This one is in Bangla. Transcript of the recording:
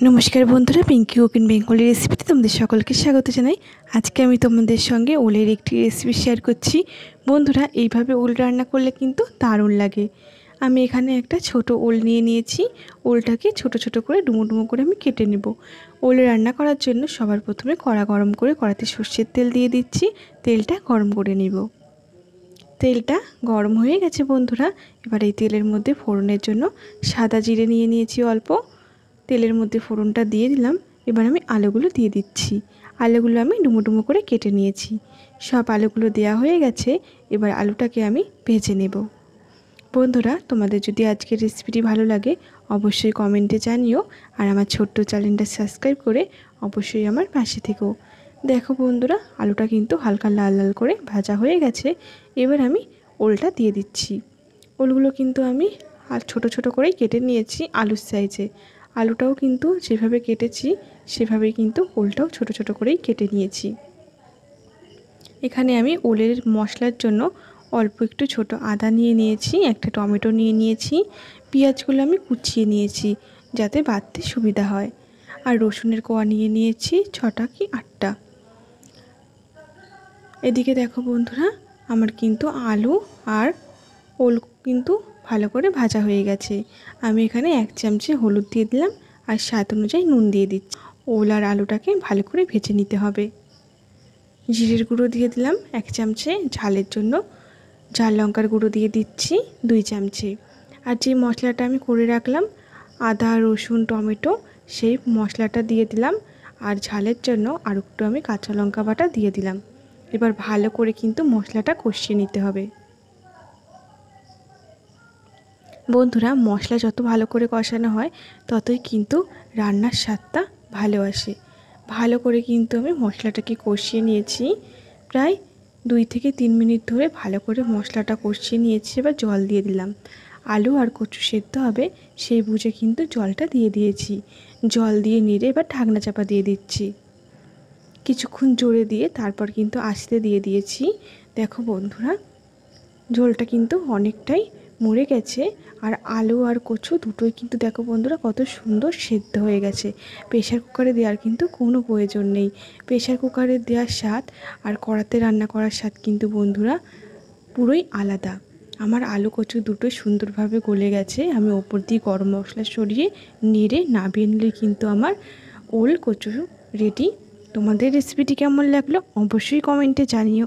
नमस्कार बंधुरा पिंकी कुकिंग बेंगली रेसिपिते तुम्हारे सकलके स्वागत जानाई। आज के आमी तुम्हादेर संगे ओलेर एकटी रेसिपि शेयर करछि। बंधुरा एइभाবে ओल रान्ना करले किन्तु दारुण लागे। आमी एखाने एकटा छोटो ओल निये नियेछि। ओलटाके छोटो छोटो करे डुमो डुमो करे आमी केटे नेब। ओल रान्ना करार जोन्नो सबार प्रथमे कड़ा गरम करे कड़ाते सर्षेर तेल दिये दिচ্ছি। तेलटा गरम करे नेब। तेलटा गरम हये गेছে बंधुरा। एबार এই তেলের মধ্যে ফোড়নের জন্য সাদা জিরে নিয়ে নিয়েছি অল্প। তেলের মধ্যে ফোড়নটা দিয়ে দিলাম। এবার আমি আলুগুলো দিয়ে দিচ্ছি। আলুগুলো আমি ডুমো ডুমো করে কেটে নিয়েছি। সব আলুগুলো দেওয়া হয়ে গেছে। এবার আলুটাকে আমি ভেজে নেব। বন্ধুরা, তোমাদের যদি আজকের রেসিপিটি ভালো লাগে অবশ্যই কমেন্টে জানিও, আর আমার ছোট্ট চ্যানেলটা সাবস্ক্রাইব করে অবশ্যই আমার পাশে থেকো। দেখো বন্ধুরা, আলুটা কিন্তু হালকা লাল লাল করে ভাজা হয়ে গেছে। এবার আমি ওলটা দিয়ে দিচ্ছি। ওলগুলো কিন্তু আমি আর ছোট ছোট করেই কেটে নিয়েছি আলুর সাইজে। আলুটাও কিন্তু যেভাবে কেটেছি সেভাবেই কিন্তু ওলটাও ছোট ছোট করেই কেটে নিয়েছি। এখানে আমি ওলের মশলার জন্য অল্প একটু ছোট আদা নিয়ে নিয়েছি, একটা টমেটো নিয়ে নিয়েছি, পেঁয়াজগুলো আমি কুচিয়ে নিয়েছি যাতে বাটতে সুবিধা হয়, আর রসুনের কোয়া নিয়ে নিয়েছি 6টা কি 8টা। এদিকে দেখো বন্ধুরা, আমার কিন্তু আলু আর ওল কিন্তু ভালো করে ভাজা হয়ে গেছে। আমি এখানে 1 চামচে হলুদ দিয়ে দিলাম আর স্বাদ অনুযায়ী নুন দিয়ে দিচ্ছি। ওল আর আলুটাকে ভালো করে ভেজে নিতে হবে। জিরের গুঁড়ো দিয়ে দিলাম 1 চামচে ঝালের জন্য। ঝাল লঙ্কার গুঁড়ো দিয়ে দিচ্ছি 2 চামচে। আর যে মশলাটা আমি করে রাখলাম আদা রসুন টমেটো, সেই মশলাটা দিয়ে দিলাম। আর ঝালের জন্য আর একটু আমি কাঁচা লঙ্কা বাটা দিয়ে দিলাম। এবার ভালো করে কিন্তু মশলাটা কষিয়ে নিতে হবে। বন্ধুরা, মশলা যত ভালো করে কষানো হয় ততই কিন্তু রান্নার স্বাদটা ভালো আসে। ভালো করে কিন্তু আমি মশলাটাকে কষিয়ে নিয়েছি। প্রায় 2 থেকে 3 মিনিট ধরে ভালো করে মশলাটা কষিয়ে নিয়েছি। এবার জল দিয়ে দিলাম। আলু আর কচু সেদ্ধ হবে সেই বুঝে কিন্তু জলটা দিয়ে দিয়েছি। জল দিয়ে নেড়ে এবার ঢাকনা চাপা দিয়ে দিচ্ছি। কিছুক্ষণ জোরে দিয়ে তারপর কিন্তু আস্তে দিয়ে দিয়েছি। দেখো বন্ধুরা, ঝোলটা কিন্তু অনেকটাই মরে গেছে। আর আলু আর কচু দুটোই কিন্তু দেখো বন্ধুরা কত সুন্দর সেদ্ধ হয়ে গেছে। প্রেশার কুকারে দেওয়ার কিন্তু কোনো প্রয়োজন নেই। প্রেশার কুকারে দেওয়ার স্বাদ আর কড়াতে রান্না করার স্বাদ কিন্তু বন্ধুরা পুরোই আলাদা। আমার আলু কচু দুটোই সুন্দরভাবে গলে গেছে। আমি ওপর দিয়ে গরম মশলা সরিয়ে নেড়ে নামিয়ে নিলে কিন্তু আমার ওল কচু রেডি। তোমাদের রেসিপিটি কেমন লাগলো অবশ্যই কমেন্টে জানিও।